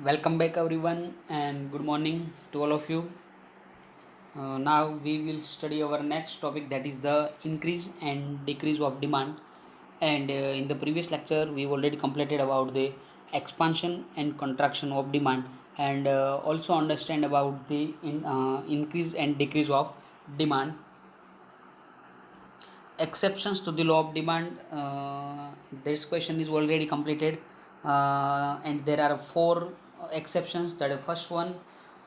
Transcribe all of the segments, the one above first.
Welcome back, everyone, and good morning to all of you. Now we will study our next topic, that is the increase and decrease of demand. And in the previous lecture, we already completed about the expansion and contraction of demand, and also understand about the increase and decrease of demand. Exceptions to the law of demand. This question is already completed, and there are four exceptions. That the first one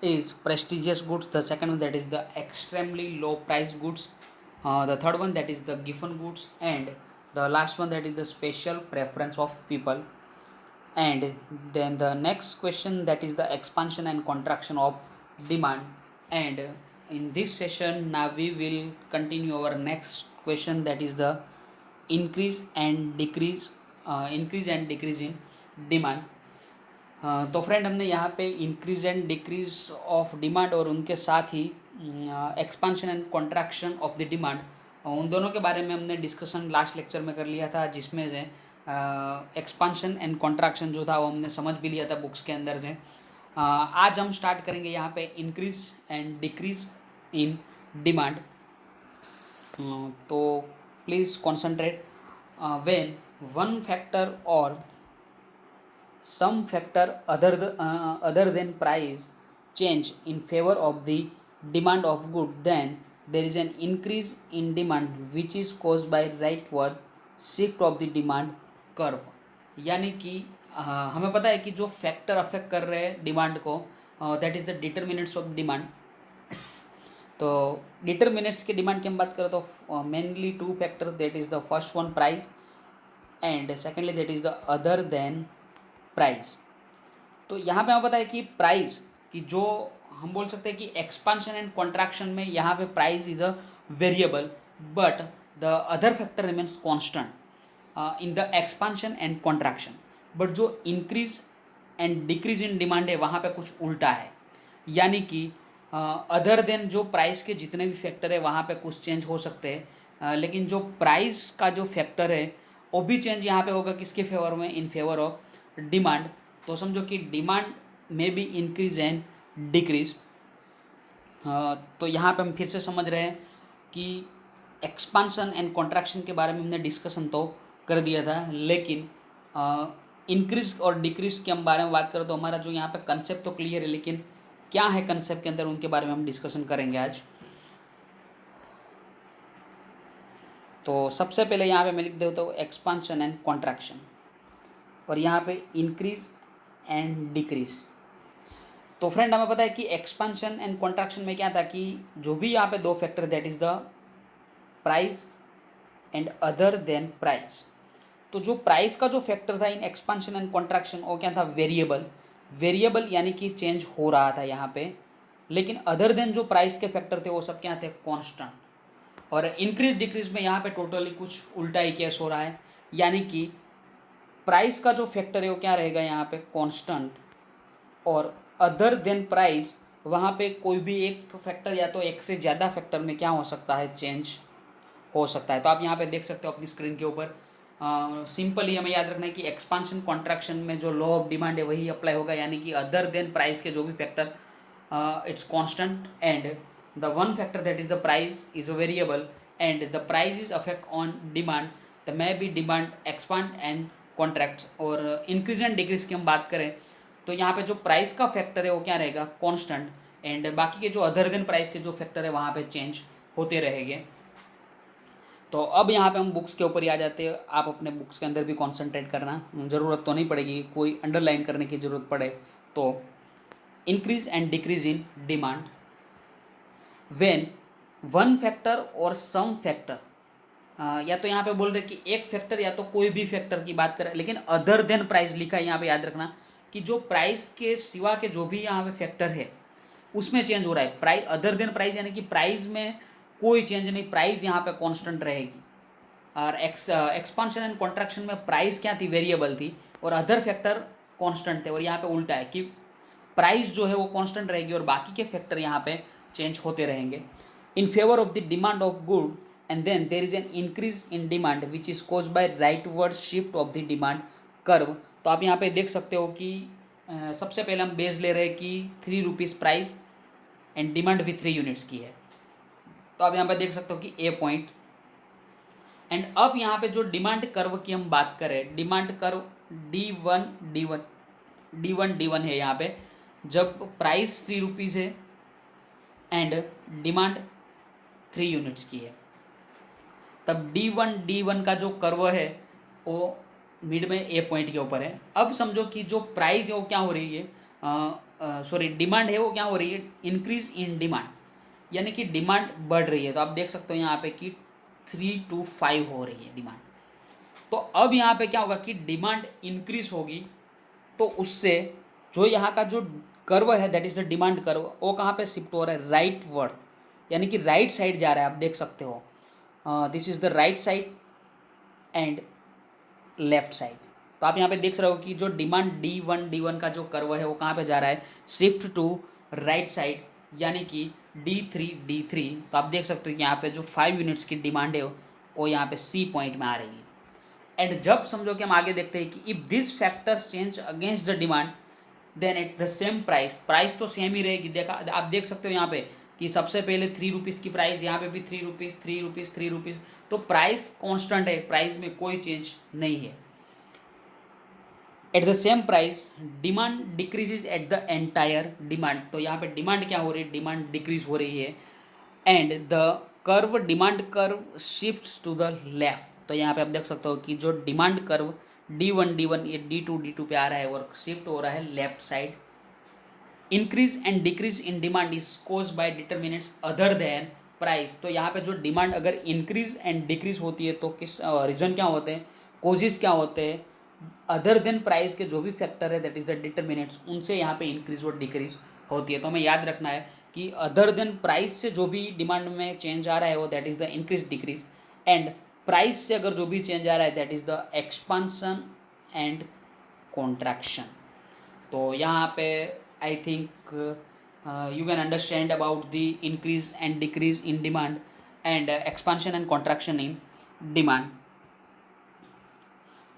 is prestigious goods, the second one that is the extremely low price goods, the third one that is the given goods, and the last one that is the special preference of people. And then the next question, that is the expansion and contraction of demand. And in this session now we will continue our next question, that is the increase and decrease in demand. तो friend हमने यहाँ पे increase and decrease of demand और उनके साथ ही expansion and contraction of the demand, उन दोनों के बारे में हमने डिस्कशन लास्ट लेक्चर में कर लिया था, जिसमें से एक्सपांशन एंड कॉन्ट्रैक्शन जो था वो हमने समझ भी लिया था बुक्स के अंदर से. आज हम स्टार्ट करेंगे यहाँ पे increase and decrease in demand. तो please concentrate. When one factor और some factor other than price change in favor of the demand of good, then there is an increase in demand which is caused by rightward shift of the demand curve. यानी कि हमें पता है कि जो factor affect कर रहे हैं डिमांड को, that is the determinants of demand. तो डिटर्मिनेंट्स के डिमांड की हम बात करें तो mainly two factor, that is the first one price and secondly that is the other than price. तो यहाँ पे हमें पता है कि प्राइस की जो हम बोल सकते हैं कि एक्सपांशन एंड कॉन्ट्रैक्शन में यहाँ पे price is a variable, but the other factor remains constant in the expansion and contraction. But जो increase and decrease in demand है वहाँ पे कुछ उल्टा है. यानी कि अदर देन जो प्राइस के जितने भी फैक्टर है वहाँ पे कुछ चेंज हो सकते हैं, लेकिन जो प्राइस का जो फैक्टर है वो भी चेंज यहाँ पे होगा किसके फेवर में, इन फेवर ऑफ डिमांड. तो समझो कि डिमांड में भी इंक्रीज एंड डिक्रीज. तो यहाँ पे हम फिर से समझ रहे हैं कि एक्सपांशन एंड कॉन्ट्रैक्शन के बारे में हमने डिस्कशन तो कर दिया था, लेकिन इंक्रीज और डिक्रीज के हम बारे में बात करें तो हमारा जो यहाँ पे कंसेप्ट तो क्लियर है, लेकिन क्या है कंसेप्ट के अंदर उनके बारे में हम डिस्कशन करेंगे आज. तो सबसे पहले यहाँ पे मैं लिख देता हूँ एक्सपांशन एंड कॉन्ट्रैक्शन, और यहाँ पे इंक्रीज एंड डिक्रीज. तो फ्रेंड हमें पता है कि एक्सपांशन एंड कॉन्ट्रैक्शन में क्या था कि जो भी यहाँ पे दो factor, that is the price and other than price. तो जो प्राइस का जो फैक्टर था इन एक्सपांशन एंड कॉन्ट्रैक्शन वो क्या था, वेरिएबल. वेरिएबल यानी कि चेंज हो रहा था यहाँ पे, लेकिन अदर देन जो प्राइस के फैक्टर थे वो सब क्या थे, कॉन्स्टेंट. और इंक्रीज डिक्रीज में यहाँ पे टोटली कुछ उल्टा ही केस हो रहा है. यानी कि प्राइस का जो फैक्टर है वो क्या रहेगा यहाँ पे, कांस्टेंट, और अदर देन प्राइस वहाँ पे कोई भी एक फैक्टर या तो एक से ज़्यादा फैक्टर में क्या हो सकता है, चेंज हो सकता है. तो आप यहाँ पे देख सकते हो अपनी स्क्रीन के ऊपर. सिंपली हमें याद रखना है कि एक्सपांशन कॉन्ट्रैक्शन में जो लॉ ऑफ डिमांड है वही अप्लाई होगा. यानी कि अदर देन प्राइस के जो भी factor, it's constant, and the one factor that is the price is a variable, and the price is affect on demand, the may be demand expand and contract. और increase and decrease की हम बात करें तो यहाँ पे जो price का फैक्टर है वो क्या रहेगा, कांस्टेंट, एंड बाकी के जो अदर देन प्राइस के जो फैक्टर है वहाँ पे चेंज होते रहेंगे. तो अब यहाँ पे हम बुक्स के ऊपर ही आ जाते हैं. आप अपने बुक्स के अंदर भी कॉन्सेंट्रेट करना, ज़रूरत तो नहीं पड़ेगी, कोई अंडरलाइन करने की ज़रूरत पड़े तो. Increase and decrease in demand when one factor और सम फैक्टर, या तो यहाँ पे बोल रहे कि एक फैक्टर या तो कोई भी फैक्टर की बात करें, लेकिन अदर देन प्राइस लिखा है यहाँ पे. याद रखना कि जो प्राइस के सिवा के जो भी यहाँ पे फैक्टर है उसमें चेंज हो रहा है. प्राइस अदर देन प्राइस यानी कि प्राइस में कोई चेंज नहीं, प्राइस यहाँ पे कांस्टेंट रहेगी. और एक्सपांशन एंड कॉन्ट्रैक्शन में प्राइस क्या थी, वेरिएबल थी, और अदर फैक्टर कांस्टेंट थे. और यहाँ पे उल्टा है कि प्राइस जो है वो कांस्टेंट रहेगी और बाकी के फैक्टर यहाँ पे चेंज होते रहेंगे in favour of the demand of good, and then there is an increase in demand which is caused by rightward shift of the demand curve. तो आप यहाँ पे देख सकते हो कि सबसे पहले हम बेस ले रहे हैं कि 3 रुपीज़ प्राइस एंड डिमांड भी 3 यूनिट्स की है। तो आप यहाँ पे देख सकते हो कि ए पॉइंट, एंड अब यहाँ पे जो डिमांड कर्व की हम बात करें, डिमांड कर्व डी वन है यहाँ पे, जब प्राइस 3 रुपीज़ है एंड डिमांड 3 यूनिट्स की है, तब डी वन का जो कर्व है वो मिड में ए पॉइंट के ऊपर है। अब समझो कि जो प्राइस है वो क्या हो रही है, सॉरी डिमांड है वो क्या हो रही है, इंक्रीज इन डिमांड, यानी कि डिमांड बढ़ रही है। तो आप देख सकते हो यहाँ पे कि 3 to 5 हो रही है डिमांड। तो अब यहाँ पे क्या होगा कि डिमांड इंक्रीज होगी, तो उससे जो यहाँ का जो कर्व है that is the demand curve, वो कहाँ पे शिफ्ट हो रहा है, राइट वर्ड, यानी कि राइट साइड जा रहा है। आप देख सकते हो this is the right side and left side. तो आप यहाँ पे देख रहे हो कि जो डिमांड डी वन का जो कर्व है वो कहाँ पे जा रहा है, शिफ्ट टू राइट साइड, यानी कि डी थ्री। तो आप देख सकते हो कि यहाँ पे जो 5 यूनिट्स की डिमांड है वो यहाँ पे सी पॉइंट में आ रही है। एंड जब समझो कि हम आगे देखते हैं कि if this factors change against the demand then at the same price, price तो सेम ही रहेगी। देखा आप देख सकते हो यहाँ पे कि सबसे पहले 3 रुपीज़ की प्राइस, यहाँ पे भी 3 रुपीज़ 3 रुपीज़ 3 रुपीज़, तो प्राइस कांस्टेंट है, प्राइस में कोई चेंज नहीं है। Eight the same price demand decreases at the entire demand, तो यहाँ पे डिमांड क्या हो रही है, डिमांड डिक्रीज हो रही है। And the curve demand curve shifts to the left, तो यहाँ पे आप देख सकते हो कि जो डिमांड कर्व डी वन ये डी टू पे आ रहा है और शिफ्ट हो रहा है left side. Increase and decrease in demand is cause by determinants other than price, तो यहाँ पे जो डिमांड अगर इंक्रीज एंड डिक्रीज होती है तो किस रीज़न क्या होते हैं, कोजिस क्या होते हैं, अदर देन प्राइस के जो भी फैक्टर है दैट इज द डिटर्मिनेंट्स, उनसे यहाँ पे इंक्रीज और डिक्रीज होती है। तो हमें याद रखना है कि अदर देन प्राइस से जो भी डिमांड में चेंज आ रहा है वो that is the increase decrease, and price से अगर जो भी चेंज आ रहा है that is the expansion and contraction. तो यहाँ पे I think you can understand about the increase and decrease in demand and expansion and contraction in demand.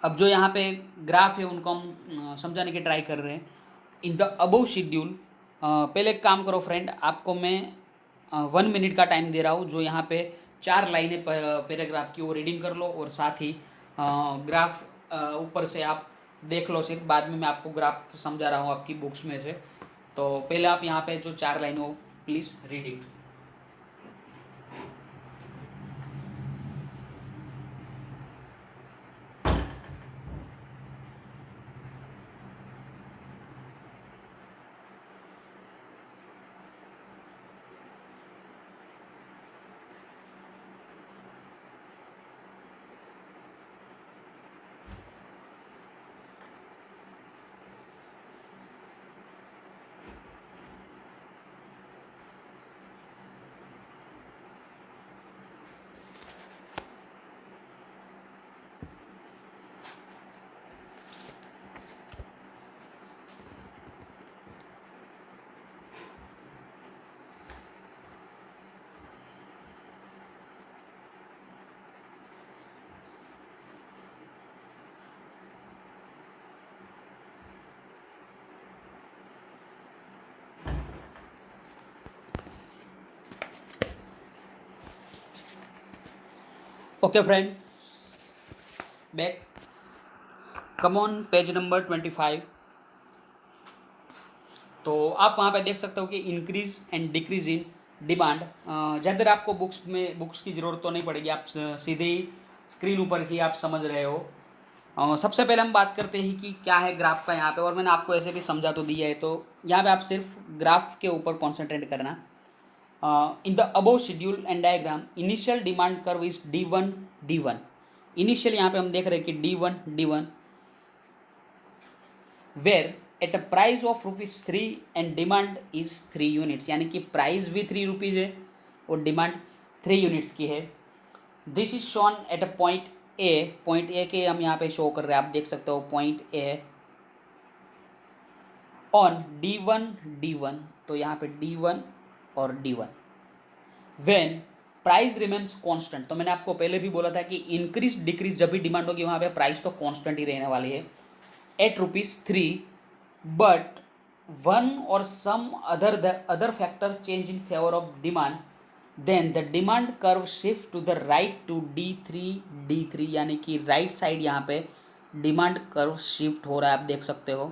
अब जो यहाँ पे ग्राफ है उनको हम समझाने की ट्राई कर रहे हैं। इन द अबव शेड्यूल, पहले एक काम करो फ्रेंड, आपको मैं 1 मिनट का टाइम दे रहा हूँ, जो यहाँ पे 4 लाइनें पैराग्राफ की वो रीडिंग कर लो और साथ ही ग्राफ ऊपर से आप देख लो, सिर्फ बाद में मैं आपको ग्राफ समझा रहा हूँ आपकी बुक्स में से। तो पहले आप यहाँ पे जो 4 लाइनें हो please read it. Okay friend, back, come on page number 25। तो आप वहाँ पे देख सकते हो कि increase and decrease in demand. ज़्यादातर आपको बुक्स की ज़रूरत तो नहीं पड़ेगी, आप सीधे ही स्क्रीन ऊपर ही आप समझ रहे हो। सबसे पहले हम बात करते हैं कि क्या है ग्राफ का यहाँ पे, और मैंने आपको ऐसे भी समझा तो दिया है, तो यहाँ पे आप सिर्फ ग्राफ के ऊपर कॉन्सेंट्रेट करना। In the above schedule and diagram initial demand curve is D one. Initial यहाँ पे हम देख रहे हैं कि D one where at a price of ₹3 and demand is 3 units, यानी कि प्राइस भी 3 रुपीज़ है और डिमांड 3 यूनिट्स की है। This is shown at a point A के हम यहाँ पे शो कर रहे हैं, आप देख सकते हो point A on D one. तो यहाँ पे डी1 और D1 when price remains constant, तो मैंने आपको पहले भी बोला था कि इंक्रीज डिक्रीज जब भी डिमांड होगी वहाँ पे प्राइस तो कांस्टेंट ही रहने वाली है। At ₹3 but one or some other factors change in favor of demand, then the demand curve shift to the right to D3 यानी कि राइट साइड यहाँ पे डिमांड कर्व शिफ्ट हो रहा है, आप देख सकते हो।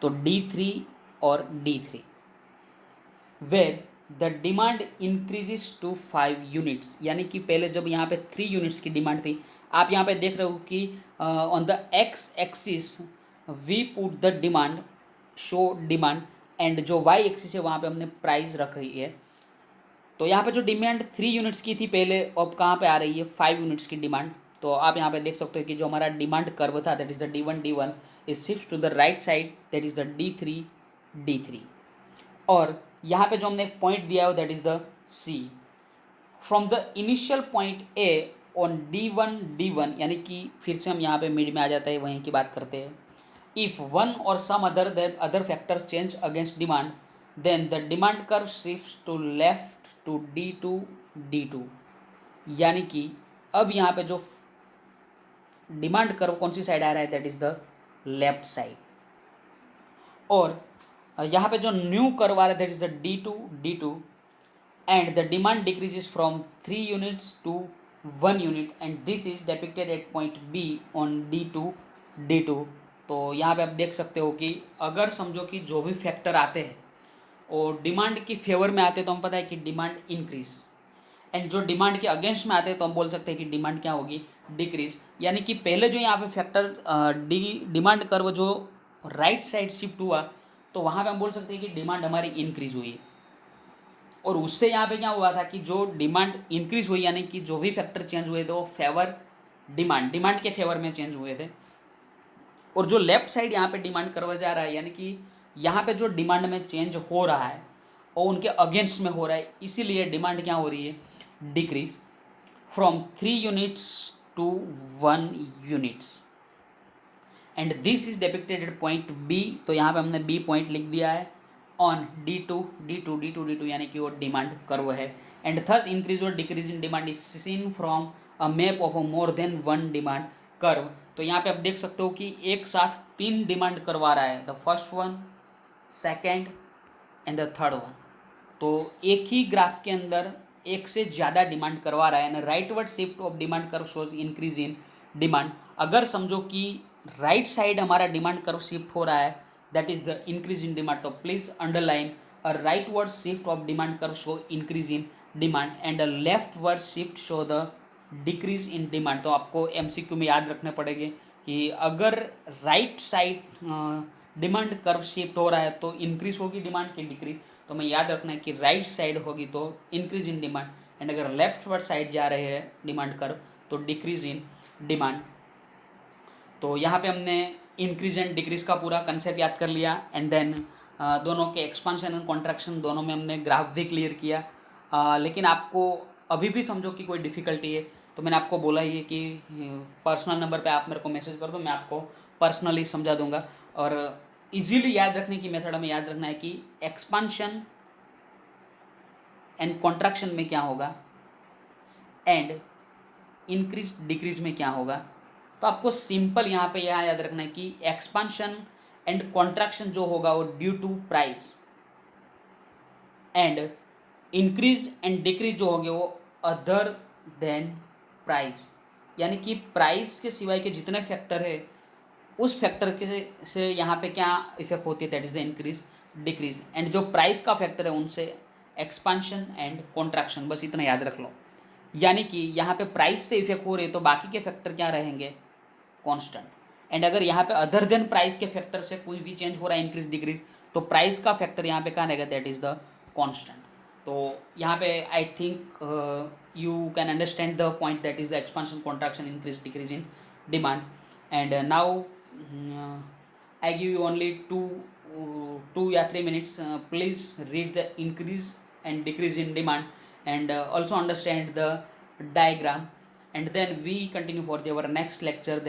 तो D3 और D3 where the demand increases to 5 units, यानी कि पहले जब यहाँ पे 3 यूनिट्स की डिमांड थी, आप यहाँ पे देख रहे हो कि on the x axis we put the demand, show demand, and जो वाई एक्सिस है वहाँ पे हमने प्राइस रख रही है। तो यहाँ पे जो डिमांड 3 यूनिट्स की थी पहले, अब कहाँ पे आ रही है 5 यूनिट्स की डिमांड। तो आप यहाँ पे देख सकते हो कि जो हमारा डिमांड कर्व था that is the D1 is shift to the right side that is the D3। और यहाँ पे जो हमने एक पॉइंट दिया है that is the C। From the initial point A on D1 यानी कि फिर से हम यहाँ पे मिड में आ जाता है, वहीं की बात करते हैं। इफ वन और some other factors change against demand, then the demand curve shifts to left to D2। यानी कि अब यहाँ पे जो डिमांड कर्व कौन सी साइड आ रहा है that is the left side, और यहाँ पे जो न्यू कर्व आ रहा है that is the D2 and the demand decreases from 3 units to 1 unit and this is depicted at point B on D2। तो यहाँ पे आप देख सकते हो कि अगर समझो कि जो भी फैक्टर आते हैं और डिमांड की फेवर में आते हैं तो हम पता है कि डिमांड इंक्रीज, एंड जो डिमांड के अगेंस्ट में आते हैं तो हम बोल सकते हैं कि डिमांड क्या होगी, डिक्रीज। यानी कि पहले जो यहाँ पे फैक्टर डिमांड कर्व जो राइट साइड शिफ्ट हुआ तो वहाँ पे हम बोल सकते हैं कि डिमांड हमारी इंक्रीज हुई है, और उससे यहाँ पे क्या हुआ था कि जो डिमांड इंक्रीज हुई यानी कि जो भी फैक्टर चेंज हुए थे वो फेवर डिमांड के फेवर में चेंज हुए थे। और जो लेफ्ट साइड यहाँ पे डिमांड करवा जा रहा है यानी कि यहाँ पे जो डिमांड में चेंज हो रहा है और उनके अगेंस्ट में हो रहा है, इसीलिए डिमांड क्या हो रही है, decrease from 3 units to 1 units, and this is depicted at point B. तो यहाँ पे हमने बी पॉइंट लिख दिया है ऑन D2 यानी कि वो डिमांड कर्व है, एंड थस इंक्रीज और decrease in demand is seen from a map of a more than one demand curve. तो यहाँ पे आप देख सकते हो कि एक साथ 3 डिमांड करवा रहा है, the first one, second and the third one. तो एक ही ग्राफ के अंदर एक से ज़्यादा डिमांड करवा रहा है, and rightward shift of demand curve shows increase in demand. अगर समझो कि राइट साइड हमारा डिमांड कर्व शिफ्ट हो रहा है that is the increase in demand, so please underline a rightward shift of demand curve show increase in demand and a leftward shift show the decrease in demand। तो आपको MCQ में याद रखने पड़ेंगे कि अगर right side demand curve shift हो रहा है तो इंक्रीज होगी डिमांड की डिक्रीज, तो हमें याद रखना है कि राइट साइड होगी तो इंक्रीज इन डिमांड, एंड अगर लेफ्टवर्ड साइड जा रहे हैं डिमांड कर्व तो डिक्रीज इन डिमांड। तो यहाँ पे हमने इंक्रीज एंड डिक्रीज का पूरा कंसेप्ट याद कर लिया, एंड देन दोनों के एक्सपांशन एंड कॉन्ट्रैक्शन दोनों में हमने ग्राफ भी क्लियर किया। लेकिन आपको अभी भी समझो कि कोई डिफ़िकल्टी है तो मैंने आपको बोला ही है कि पर्सनल नंबर पे आप मेरे को मैसेज कर दो, मैं आपको पर्सनली समझा दूंगा। और इजीली याद रखने की मेथड हमें याद रखना है कि एक्सपांशन एंड कॉन्ट्रैक्शन में क्या होगा एंड इंक्रीज डिक्रीज में क्या होगा। तो आपको सिंपल यहाँ पे यह याद रखना है कि एक्सपांशन एंड कॉन्ट्रैक्शन जो होगा वो due to price, and increase and decrease जो होंगे वो अदर देन प्राइस, यानी कि प्राइस के सिवाय के जितने फैक्टर है उस फैक्टर के से यहाँ पे क्या इफेक्ट होती है that is the increase decrease, and जो प्राइस का फैक्टर है उनसे एक्सपांशन एंड कॉन्ट्रैक्शन, बस इतना याद रख लो। यानी कि यहाँ पे प्राइस से इफेक्ट हो रही है तो बाकी के फैक्टर क्या रहेंगे, कांस्टेंट, एंड अगर यहाँ पे अदर देन प्राइस के फैक्टर से कोई भी चेंज हो रहा है इंक्रीज डिक्रीज तो प्राइस का फैक्टर यहाँ पे कहाँ रहेगा, दैट इज द कांस्टेंट। तो यहाँ पे I think you can understand the point that is the expansion contraction increase decrease in demand, and now I give you only 2 या 3 minutes, please read the increase and decrease in demand and also understand the diagram, and then we continue for our next lecture,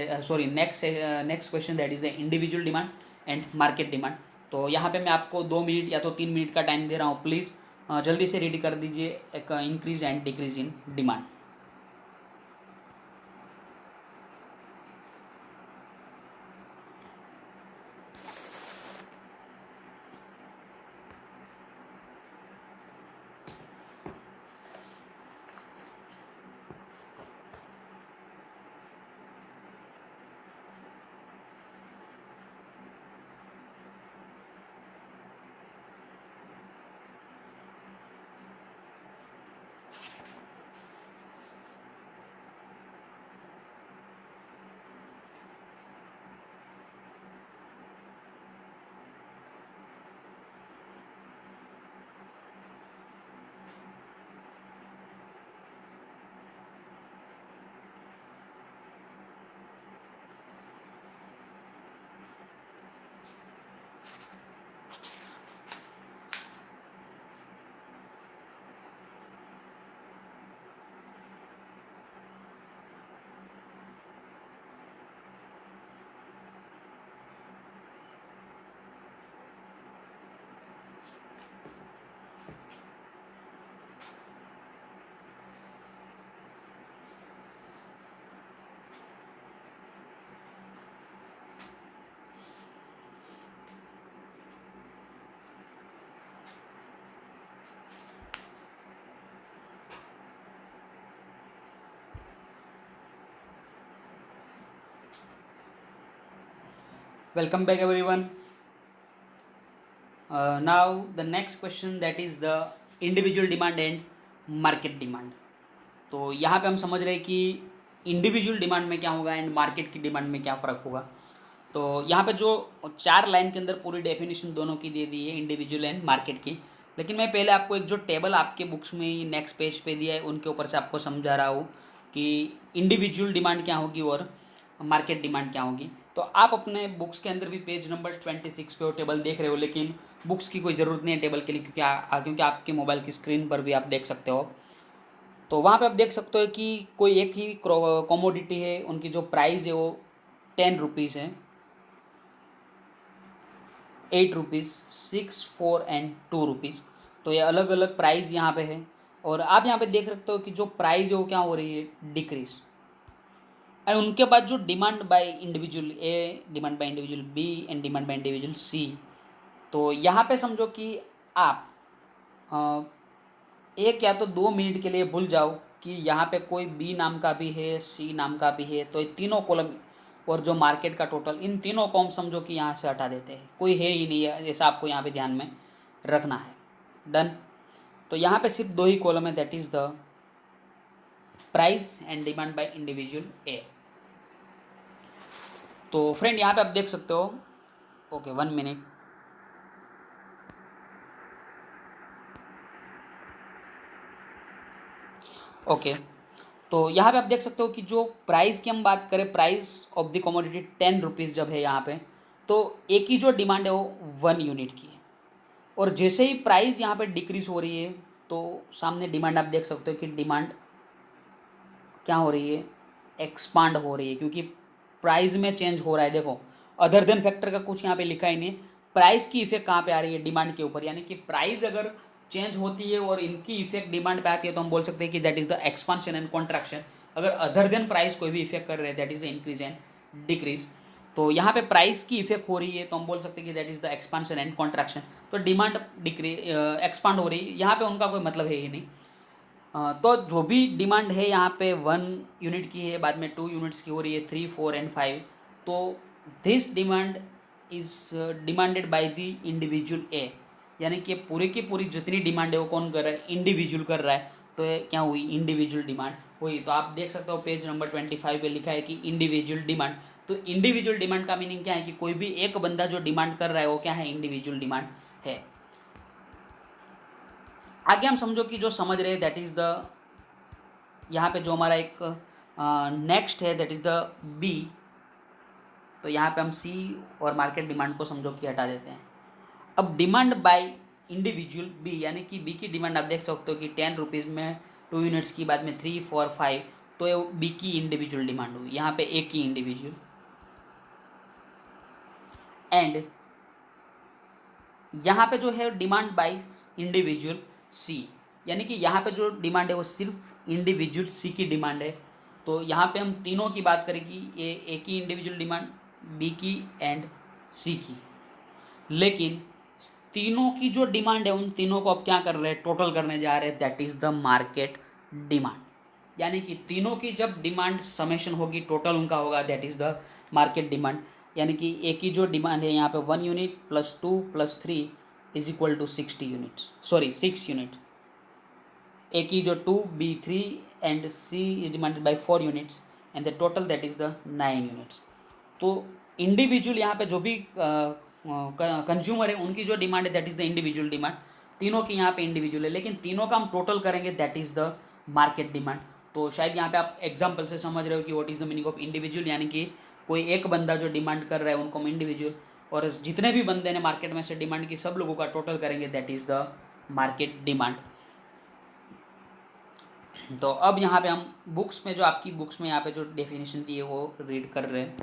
next question, that is the individual demand and market demand। तो यहाँ पे मैं आपको 2 minute या तो 3 minute का time दे रहा हूँ, प्लीज़ जल्दी से रेडी कर दीजिए एक increase and decrease in demand. Welcome back everyone. Now the next question, that is the individual demand and market demand. तो यहाँ पे हम समझ रहे हैं कि इंडिविजुअल डिमांड में क्या होगा एंड मार्केट की डिमांड में क्या फ़र्क होगा। तो यहाँ पे जो 4 लाइन के अंदर पूरी डेफिनेशन दोनों की दे दी है, इंडिविजुअल एंड मार्केट की। लेकिन मैं पहले आपको एक जो टेबल आपके बुक्स में नेक्स्ट पेज पे दिया है उनके ऊपर से आपको समझा रहा हूँ कि इंडिविजुअल डिमांड क्या होगी और मार्केट डिमांड क्या होगी। तो आप अपने बुक्स के अंदर भी पेज नंबर 26 पे वो टेबल देख रहे हो, लेकिन बुक्स की कोई ज़रूरत नहीं है टेबल के लिए, क्योंकि आपके मोबाइल की स्क्रीन पर भी आप देख सकते हो। तो वहाँ पे आप देख सकते हो कि कोई एक ही कॉमोडिटी है, उनकी जो प्राइस है वो 10 रुपीज़ है, 8 रुपीज़, 6, 4 एंड 2 रुपीज़। तो ये अलग अलग प्राइस यहाँ पे है। और आप यहाँ पे देख सकते हो कि जो प्राइस है वो क्या हो रही है, डिक्रीज। एंड उनके बाद जो demand by individual a, demand by individual b and demand by individual c. तो यहाँ पे समझो कि आप एक या तो 2 मिनट के लिए भूल जाओ कि यहाँ पे कोई बी नाम का भी है, सी नाम का भी है। तो ये तीनों कॉलम और जो मार्केट का टोटल, इन तीनों को हम समझो कि यहाँ से हटा देते हैं, कोई है ही नहीं है, ऐसा आपको यहाँ पे ध्यान में रखना है। डन। तो यहाँ पे सिर्फ 2 ही कॉलम है, that is the price and demand by individual a. तो फ्रेंड यहाँ पे आप देख सकते हो, ओके 1 मिनट। ओके, तो यहाँ पे आप देख सकते हो कि जो प्राइस की हम बात करें, price of the commodity 10 rupees जब है यहाँ पे, तो एक ही जो डिमांड है वो 1 यूनिट की है। और जैसे ही प्राइस यहाँ पे डिक्रीज हो रही है तो सामने डिमांड आप देख सकते हो कि डिमांड क्या हो रही है, एक्सपांड हो रही है, क्योंकि प्राइस में चेंज हो रहा है। देखो अदर देन फैक्टर का कुछ यहाँ पे लिखा ही नहीं, प्राइस की इफेक्ट कहाँ पे आ रही है, डिमांड के ऊपर। यानी कि प्राइस अगर चेंज होती है और इनकी इफेक्ट डिमांड पे आती है तो हम बोल सकते हैं कि that is the expansion and contraction. अगर अदर देन प्राइस कोई भी इफेक्ट कर रहे हैं, that is the increase and decrease. तो यहाँ पे प्राइस की इफेक्ट हो रही है तो हम बोल सकते हैं कि that is the expansion and contraction. तो डिमांड डिक्रीज एक्सपांड हो रही है, यहाँ पे उनका कोई मतलब है ही नहीं। तो जो भी डिमांड है यहाँ पे 1 यूनिट की है, बाद में 2 यूनिट्स की हो रही है, 3, 4 एंड 5। तो this demand is demanded by the individual a. यानी कि पूरी की पूरी जितनी डिमांड है वो कौन कर रहा है, इंडिविजुअल कर रहा है। तो ये क्या हुई, इंडिविजुअल डिमांड हुई। तो आप देख सकते हो पेज नंबर 25 पे लिखा है कि इंडिविजुअल डिमांड। तो इंडिविजुअल डिमांड का मीनिंग क्या है कि कोई भी एक बंदा जो डिमांड कर रहा है वो क्या है, इंडिविजुअल डिमांड है। आगे हम समझो कि जो समझ रहे हैं दैट इज़ द, यहाँ पे जो हमारा एक नेक्स्ट है दैट इज़ द बी। तो यहाँ पे हम सी और मार्केट डिमांड को समझो कि हटा देते हैं। अब डिमांड बाय इंडिविजुअल बी, यानी कि बी की डिमांड आप देख सकते हो कि 10 रुपीज़ में 2 यूनिट्स की, बाद में 3, 4, 5। तो ये बी की इंडिविजुअल डिमांड हुई, यहाँ पे ए की इंडिविजुअल। एंड यहाँ पे जो है डिमांड बाय इंडिविजुअल सी, यानी कि यहाँ पे जो डिमांड है वो सिर्फ इंडिविजुअल सी की डिमांड है। तो यहाँ पे हम तीनों की बात करें कि ये ए की इंडिविजुअल डिमांड, बी की एंड सी की। लेकिन तीनों की जो डिमांड है उन तीनों को अब क्या कर रहे हैं, टोटल करने जा रहे हैं, that is the market demand. यानी कि तीनों की जब डिमांड समेशन होगी, टोटल उनका होगा, that is the market demand. यानी कि ए की जो डिमांड है यहाँ पे 1 unit plus 2 plus 3 is equal to 60 units, sorry 6 units. A की जो 2, b 3 and c is demanded by 4 units and the total that is the 9 units. तो इंडिविजुअल यहाँ पे जो भी कंज्यूमर है उनकी जो डिमांड है that is the individual demand. तीनों की यहाँ पे इंडिविजुअल है, लेकिन तीनों का हम टोटल करेंगे that is the market demand. तो शायद यहाँ पे आप एग्जाम्पल से समझ रहे हो कि what is the meaning of individual. यानी कि कोई एक बंदा जो डिमांड कर रहा है उनको हम इंडिविजुअल, और जितने भी बंदे ने मार्केट में से डिमांड की सब लोगों का टोटल करेंगे that is the market demand. तो अब यहाँ पे हम बुक्स में, जो आपकी बुक्स में यहाँ पे जो डेफिनेशन दी है वो रीड कर रहे हैं।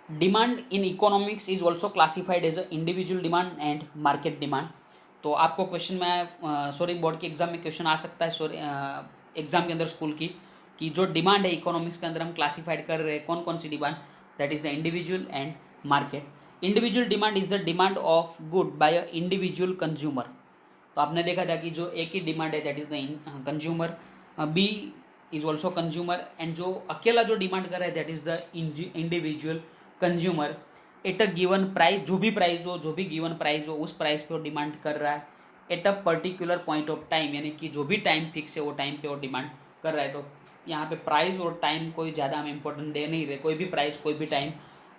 Demand in economics is also classified as a individual demand and market demand. तो आपको क्वेश्चन में, सॉरी बोर्ड के एग्जाम में क्वेश्चन आ सकता है, सॉरी एग्जाम के अंदर स्कूल की, कि जो डिमांड है इकोनॉमिक्स के अंदर हम क्लासिफाइड कर रहे हैं कौन कौन सी demand, that is the individual and market. Individual demand is the demand of good by a individual consumer. तो आपने देखा था कि जो ए की डिमांड है that is the consumer, B is also consumer, and जो अकेला जो डिमांड कर रहा है that is the individual consumer at a given price, जो भी प्राइस हो, जो भी गिवन प्राइस हो, उस प्राइस पे वो डिमांड कर रहा है at a particular point of time, यानी कि जो भी टाइम फिक्स है वो टाइम पे वो डिमांड कर रहा है। तो यहाँ पे प्राइस और टाइम कोई ज़्यादा हम इम्पोर्टेंट दे नहीं रहे, कोई भी प्राइस कोई भी टाइम,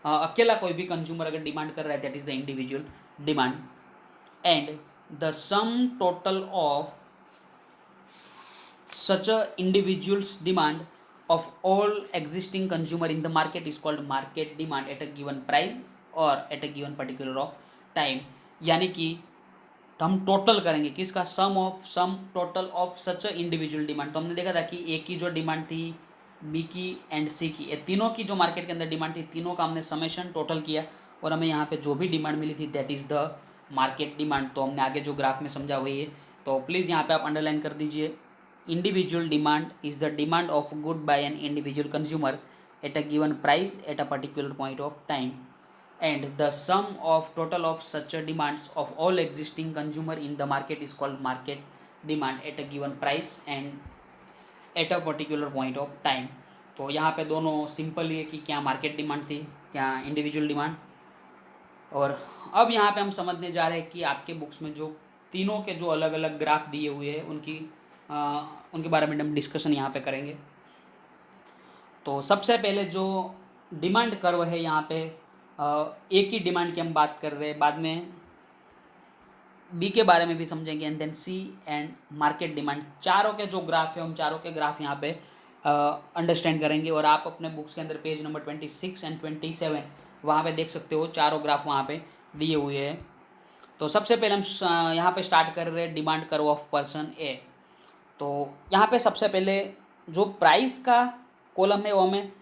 अकेला कोई भी कंज्यूमर अगर डिमांड कर रहा है that is the individual demand. And the sum total of such a individual's demand of all existing consumer in the market is called market demand at a given price or at a given particular of time। यानी कि हम total करेंगे किसका, sum total of such a individual demand. तो हमने देखा था कि ए की जो डिमांड थी, बी की एंड सी की, ये तीनों की जो मार्केट के अंदर डिमांड थी, तीनों का हमने समेशन टोटल किया और हमें यहाँ पे जो भी डिमांड मिली थी that is the market demand. तो हमने आगे जो ग्राफ में समझा वही है, तो प्लीज़ यहाँ पे आप अंडरलाइन कर दीजिए। Individual demand is the demand of good by an individual consumer at a given price at a particular point of time, and the sum of total of such demands of all existing consumer in the market is called market demand at a given price and at a particular point of time। तो यहाँ पे दोनों simple ही है कि क्या market demand थी, क्या individual demand. और अब यहाँ पे हम समझने जा रहे हैं कि आपके बुक्स में जो तीनों के जो अलग अलग ग्राफ दिए हुए हैं उनके बारे में हम डिस्कशन यहाँ पे करेंगे। तो सबसे पहले जो डिमांड कर्व है यहाँ पे, ए की डिमांड की हम बात कर रहे हैं, बाद में बी के बारे में भी समझेंगे and then C and market demand. चारों के जो ग्राफ है हम चारों के ग्राफ यहाँ पे अंडरस्टैंड करेंगे और आप अपने बुक्स के अंदर पेज नंबर 26 एंड 27 वहाँ पे देख सकते हो, चारों ग्राफ वहाँ पे दिए हुए हैं। तो सबसे पहले हम यहाँ पे स्टार्ट कर रहे हैं डिमांड कर्व ऑफ पर्सन ए। तो यहाँ पे सबसे पहले जो प्राइस का कॉलम है वो हमें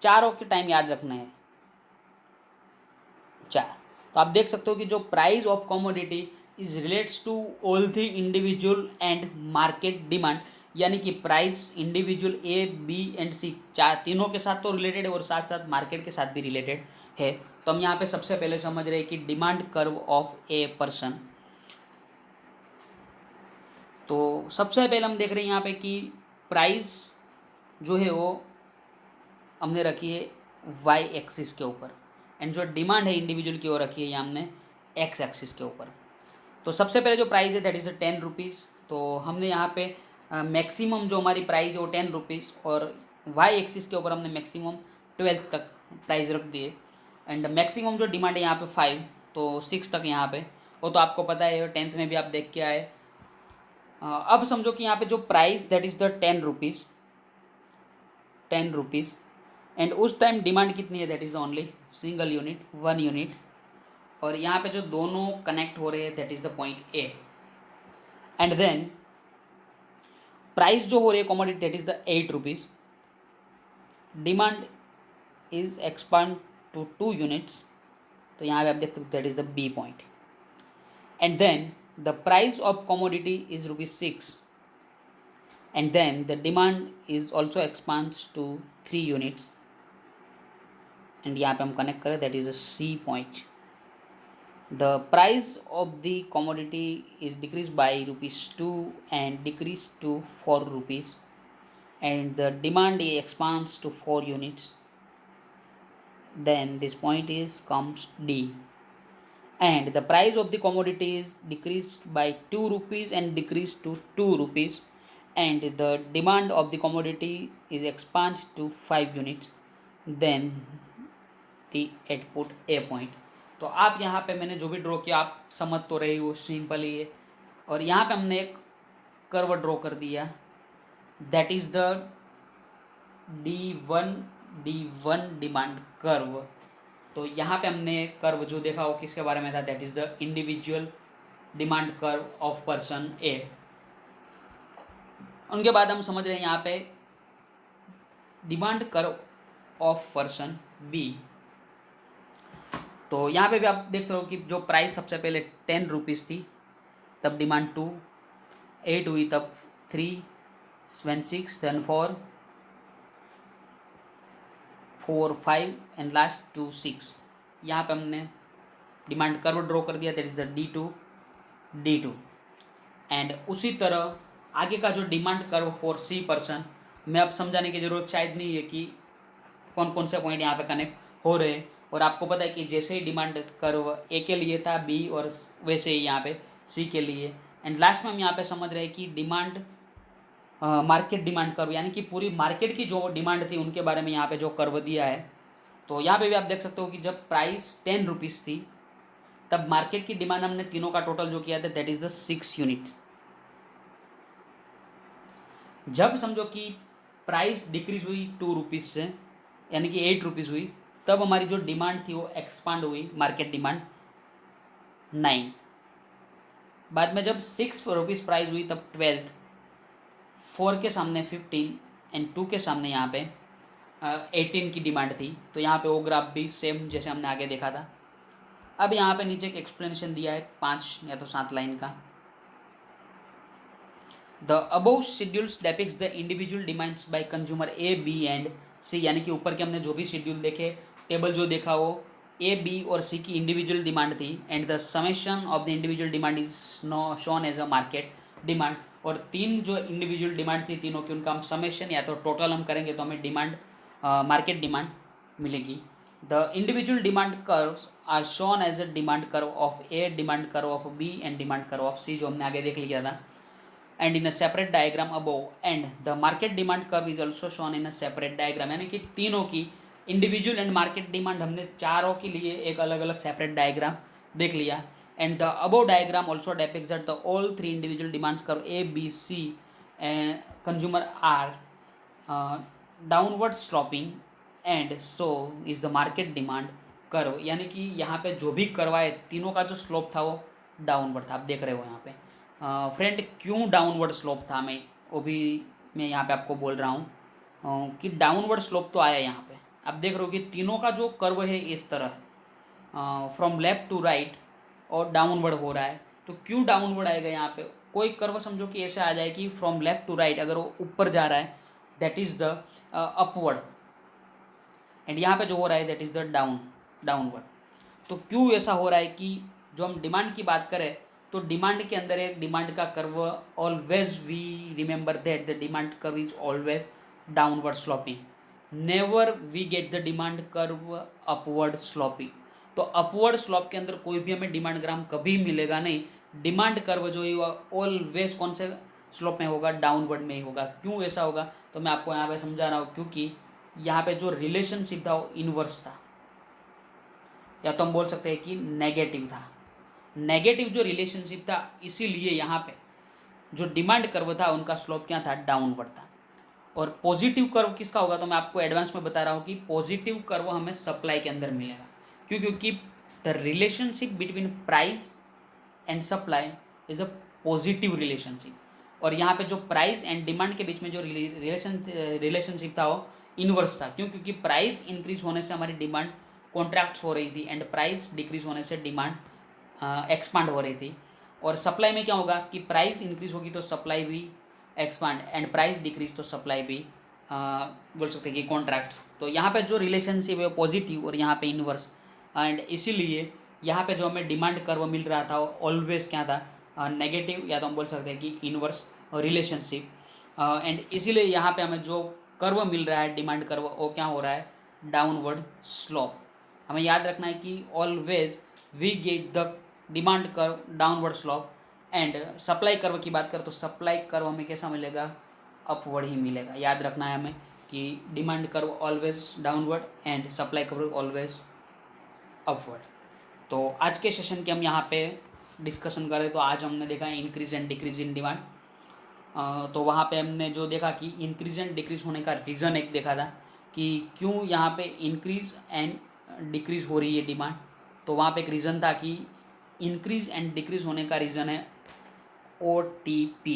चारों के टाइम याद रखना है, चार। तो आप देख सकते हो कि जो price of commodity is relates to all the individual and market demand, यानी कि price individual a b and c चार तीनों के साथ तो रिलेटेड है और साथ साथ मार्केट के साथ भी रिलेटेड है। तो हम यहाँ पे सबसे पहले समझ रहे हैं कि demand curve of a person. तो सबसे पहले हम देख रहे हैं यहाँ पे कि प्राइस जो है वो हमने रखी है वाई एक्सिस के ऊपर एंड जो डिमांड है इंडिविजुअल की वो रखी है यहाँ हमने एक्स एक्सिस के ऊपर। तो सबसे पहले जो प्राइस है दैट इज़ द 10 रुपीज़। तो हमने यहाँ पे मैक्सिमम जो हमारी प्राइस है वो 10 रुपीज़ और वाई एक्सिस के ऊपर हमने मैक्सिमम 12 तक प्राइस रख दिए एंड मैक्सिमम जो डिमांड है यहाँ पे 5, तो 6 तक यहाँ पे, वो तो आपको पता है 10th में भी आप देख के आए। अब समझो कि यहाँ पे जो price that is the 10 rupees and उस टाइम डिमांड कितनी है that is the only single unit 1 unit, और यहाँ पे जो दोनों कनेक्ट हो रहे हैं that is the point A. And then price जो हो रही है commodity that is the 8 rupees, demand is expand to 2 units, तो यहाँ पे आप देख सकते हो that is the B point. And then the price of commodity is ₹6 and then the demand is also expands to 3 units and यहाँ पे हम कनेक्ट करें that is a C point. The price of the commodity is decrease by ₹2 and decrease to 4 rupees and the demand expands to 4 units, then this point is comes D and the price of the commodity is decreased by 2 rupees and decreased to 2 rupees and the demand of the commodity is expanded to 5 units, then the output A point। तो आप यहाँ पे मैंने जो भी draw किया आप समझ तो रही हो, सिंपल ही है। और यहाँ पे हमने एक कर्व ड्रॉ कर दिया that is the D1 demand curve. तो यहाँ पे हमने कर्व जो देखा वो किसके बारे में था that is the individual demand curve of person a. उनके बाद हम समझ रहे हैं यहाँ पे demand curve of person b. तो यहाँ पे भी आप देखते हो कि जो प्राइस सबसे पहले 10 रुपीज़ थी तब डिमांड 2, 8 हुई तब 3, then 6, then 4, 5 एंड लास्ट 2, 6। यहाँ पे हमने डिमांड कर्व ड्रॉ कर दिया that is the D2 and उसी तरह आगे का जो demand curve for C person में अब समझाने की ज़रूरत शायद नहीं है कि कौन कौन से पॉइंट यहाँ पे कनेक्ट हो रहे, और आपको पता है कि जैसे ही डिमांड कर्व ए के लिए था बी, और वैसे ही यहाँ पे सी के लिए। एंड लास्ट में हम यहाँ पे समझ रहे हैं कि डिमांड मार्केट डिमांड कर्व, यानी कि पूरी मार्केट की जो डिमांड थी उनके बारे में यहाँ पे जो कर्व दिया है। तो यहाँ पे भी आप देख सकते हो कि जब प्राइस 10 रुपीज़ थी तब मार्केट की डिमांड हमने तीनों का टोटल जो किया था दैट इज़ द 6 यूनिट। जब समझो कि प्राइस डिक्रीज हुई 2 रुपीज़ से, यानी कि 8 रुपीज़ हुई, तब हमारी जो डिमांड थी वो एक्सपांड हुई, मार्केट डिमांड 9। बाद में जब 6 रुपीज़ प्राइस हुई तब 12, 4 के सामने 15 एंड 2 के सामने यहाँ पे 18 की डिमांड थी। तो यहाँ पे वो ग्राफ भी सेम जैसे हमने आगे देखा था। अब यहाँ पे नीचे एक एक्सप्लेनेशन दिया है 5 या तो 7 लाइन का। The above schedules depicts the individual demands by consumer a b and c, यानी कि ऊपर के हमने जो भी शेड्यूल देखे, टेबल जो देखा वो ए बी और सी की इंडिविजुअल डिमांड थी। And the summation of the individual demand is now shown as a market demand. और तीन जो इंडिविजुअल डिमांड थी तीनों की, उनका हम समेशन या तो टोटल हम करेंगे तो हमें डिमांड मार्केट डिमांड मिलेगी। The individual demand curves are shown as a demand curve of a, demand curve of b and demand curve of c, जो हमने आगे देख लिया था, and in a separate diagram above, and the market demand curve is also shown in a separate diagram। यानी कि तीनों की इंडिविजुअल एंड मार्केट डिमांड हमने चारों के लिए एक अलग अलग सेपरेट डायग्राम देख लिया। And the above diagram also depicts that the all 3 individual demands curve A B C and consumer are downward sloping and so is the market demand curve. यानी कि यहाँ पे जो भी कर्व आए तीनों का जो स्लोप था वो डाउनवर्ड था। आप देख रहे हो यहाँ पे फ्रेंड क्यों डाउनवर्ड स्लोप था, मैं यहाँ पे आपको बोल रहा हूँ कि डाउनवर्ड स्लोप तो आया यहाँ पे। आप देख रहे हो कि तीनों का जो कर्व है इस तरह फ्रॉम लेफ्ट टू राइट और डाउनवर्ड हो रहा है। तो क्यों डाउनवर्ड आएगा यहाँ पे? कोई कर्व समझो कि ऐसे आ जाए कि फ्रॉम लेफ्ट टू राइट अगर वो ऊपर जा रहा है that is the upward, and यहाँ पे जो हो रहा है दैट इज़ द डाउनवर्ड। तो क्यों ऐसा हो रहा है कि जो हम डिमांड की बात करें तो डिमांड के अंदर एक डिमांड का curve always we remember that the demand curve is always downward sloping, never we get the demand curve upward sloping. तो अपवर्ड स्लोप के अंदर कोई भी हमें डिमांड ग्राम कभी मिलेगा नहीं। डिमांड कर्व जो है ऑलवेज कौन से स्लोप में होगा? डाउनवर्ड में ही होगा। क्यों ऐसा होगा तो मैं आपको यहाँ पे समझा रहा हूँ, क्योंकि यहाँ पे जो रिलेशनशिप था वो इनवर्स था, या तो हम बोल सकते हैं कि नेगेटिव था। नेगेटिव जो रिलेशनशिप था इसीलिए यहाँ पे जो डिमांड कर्व था उनका स्लोप क्या था? डाउनवर्ड था। और पॉजिटिव कर्व किसका होगा तो मैं आपको एडवांस में बता रहा हूँ कि पॉजिटिव कर्व हमें सप्लाई के अंदर मिलेगा। क्यों? क्योंकि the relationship between price and supply is a positive relationship, और यहाँ पे जो प्राइस एंड डिमांड के बीच में जो रिलेशनशिप था वो इनवर्स था। क्यों? क्योंकि प्राइस इंक्रीज होने से हमारी डिमांड कॉन्ट्रैक्ट हो रही थी एंड प्राइस डिक्रीज होने से डिमांड एक्सपांड हो रही थी। और सप्लाई में क्या होगा कि प्राइस इंक्रीज होगी तो सप्लाई भी एक्सपांड, एंड प्राइस डिक्रीज तो सप्लाई भी बोल सकते हैं कि कॉन्ट्रैक्ट। तो यहाँ पे जो रिलेशनशिप है पॉजिटिव और यहाँ पे इनवर्स, एंड इसीलिए यहाँ पे जो हमें डिमांड कर्व मिल रहा था वो ऑलवेज क्या था? नेगेटिव, या तो हम बोल सकते हैं कि इनवर्स रिलेशनशिप। एंड इसीलिए यहाँ पे हमें जो कर्व मिल रहा है डिमांड कर्व वो क्या हो रहा है? Downward slope. हमें याद रखना है कि always we get the demand curve downward slope, and supply curve की बात करें तो सप्लाई कर्व हमें कैसा मिलेगा? अपवर्ड ही मिलेगा। याद रखना है हमें कि demand curve always downward and supply curve always upward. तो आज के सेशन के हम यहाँ पे डिस्कशन करें तो आज हमने देखा increase and decrease in demand. तो वहाँ पे हमने जो देखा कि इंक्रीज एंड डिक्रीज होने का रीज़न एक देखा था कि क्यों यहाँ पे इंक्रीज एंड डिक्रीज हो रही है डिमांड। तो वहाँ पे एक रीज़न था कि इंक्रीज एंड डिक्रीज होने का रीज़न है OTP।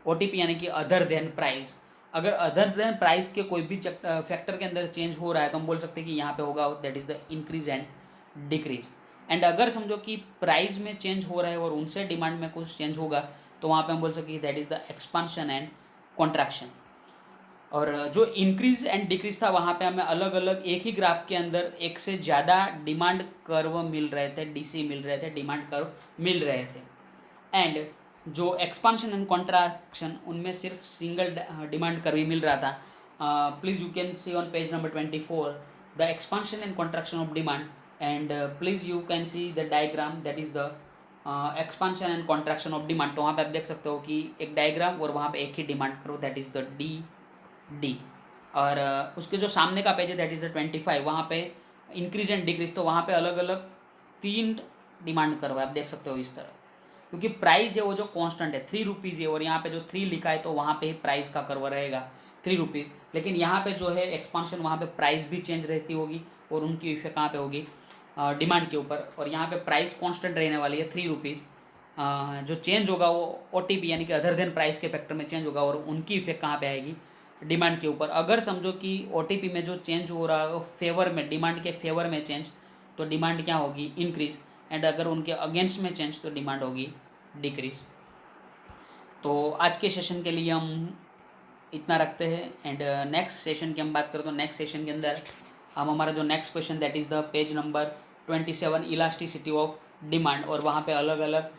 OTP यानी कि अदर देन प्राइस। अगर अदर देन प्राइस के कोई भी फैक्टर के अंदर चेंज हो रहा है तो हम बोल सकते हैं कि यहाँ पे होगा that is the increase and decrease. And अगर समझो कि प्राइस में चेंज हो रहा है और उनसे डिमांड में कुछ चेंज होगा तो वहाँ पे हम बोल सकते हैं that is the expansion and contraction. और जो इंक्रीज एंड डिक्रीज था वहाँ पे हमें अलग अलग एक ही ग्राफ के अंदर एक से ज़्यादा डिमांड कर्व मिल रहे थे, DC मिल रहे थे, डिमांड कर्व मिल रहे थे। एंड जो एक्सपांशन एंड कॉन्ट्रैक्शन उनमें सिर्फ सिंगल डिमांड कर्व ही मिल रहा था। Please you can see on page number 24 the expansion and contraction of demand, and please you can see the diagram that is the expansion and contraction of demand. तो वहाँ पे आप देख सकते हो कि एक डायग्राम और वहाँ पे एक ही डिमांड करो, दैट इज़ द डी। और उसके जो सामने का पेज है दैट इज़ द 25, वहाँ पे इंक्रीज एंड डिक्रीज, तो वहाँ पे अलग अलग 3 डिमांड कर्व है, आप देख सकते हो इस तरह, क्योंकि प्राइस है वो जो कांस्टेंट है 3 रुपीज़ है, और यहाँ पे जो 3 लिखा है तो वहाँ पे ही प्राइस का कर्व रहेगा 3 रुपीज़। लेकिन यहाँ पे जो है एक्सपांशन, वहाँ पे प्राइस भी चेंज रहती होगी और उनकी इफेक्ट कहाँ पे होगी, डिमांड के ऊपर, और यहाँ पे प्राइस कांस्टेंट रहने वाली है 3 रुपीज़। जो चेंज होगा वो OTP यानी कि अदर देन प्राइस के फैक्टर में चेंज होगा, और उनकी इफेक्ट कहाँ पे आएगी, डिमांड के ऊपर। अगर समझो कि OTP में जो चेंज हो रहा है वो फेवर में, डिमांड के फेवर में चेंज, तो डिमांड क्या होगी, इंक्रीज, एंड अगर उनके अगेंस्ट में चेंज तो डिमांड होगी डिक्रीज। तो आज के सेशन के लिए हम इतना रखते हैं, एंड नेक्स्ट सेशन की हम बात करें तो नेक्स्ट सेशन के अंदर हम हमारा जो next question that is the page number 27, elasticity of demand, और वहाँ पे अलग अलग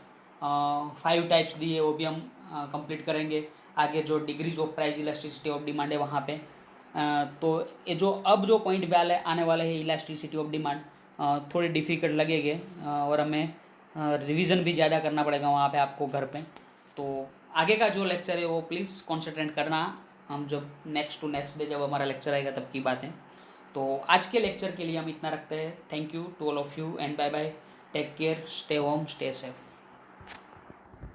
5 टाइप्स दिए वो भी हम कंप्लीट करेंगे। आगे जो degrees of price elasticity of demand है वहाँ पे तो ये जो अब जो पॉइंट वाले आने वाले हैं इलास्टिसिटी ऑफ डिमांड थोड़े डिफ़िकल्ट लगेंगे, और हमें रिवीजन भी ज़्यादा करना पड़ेगा वहाँ पे आपको घर पे। तो आगे का जो लेक्चर है वो प्लीज़ कॉन्सेंट्रेट करना, हम जब नेक्स्ट टू नेक्स्ट डे जब हमारा लेक्चर आएगा तब की बात है। तो आज के लेक्चर के लिए हम इतना रखते हैं। Thank you to all of you and bye bye, take care, stay home, stay safe.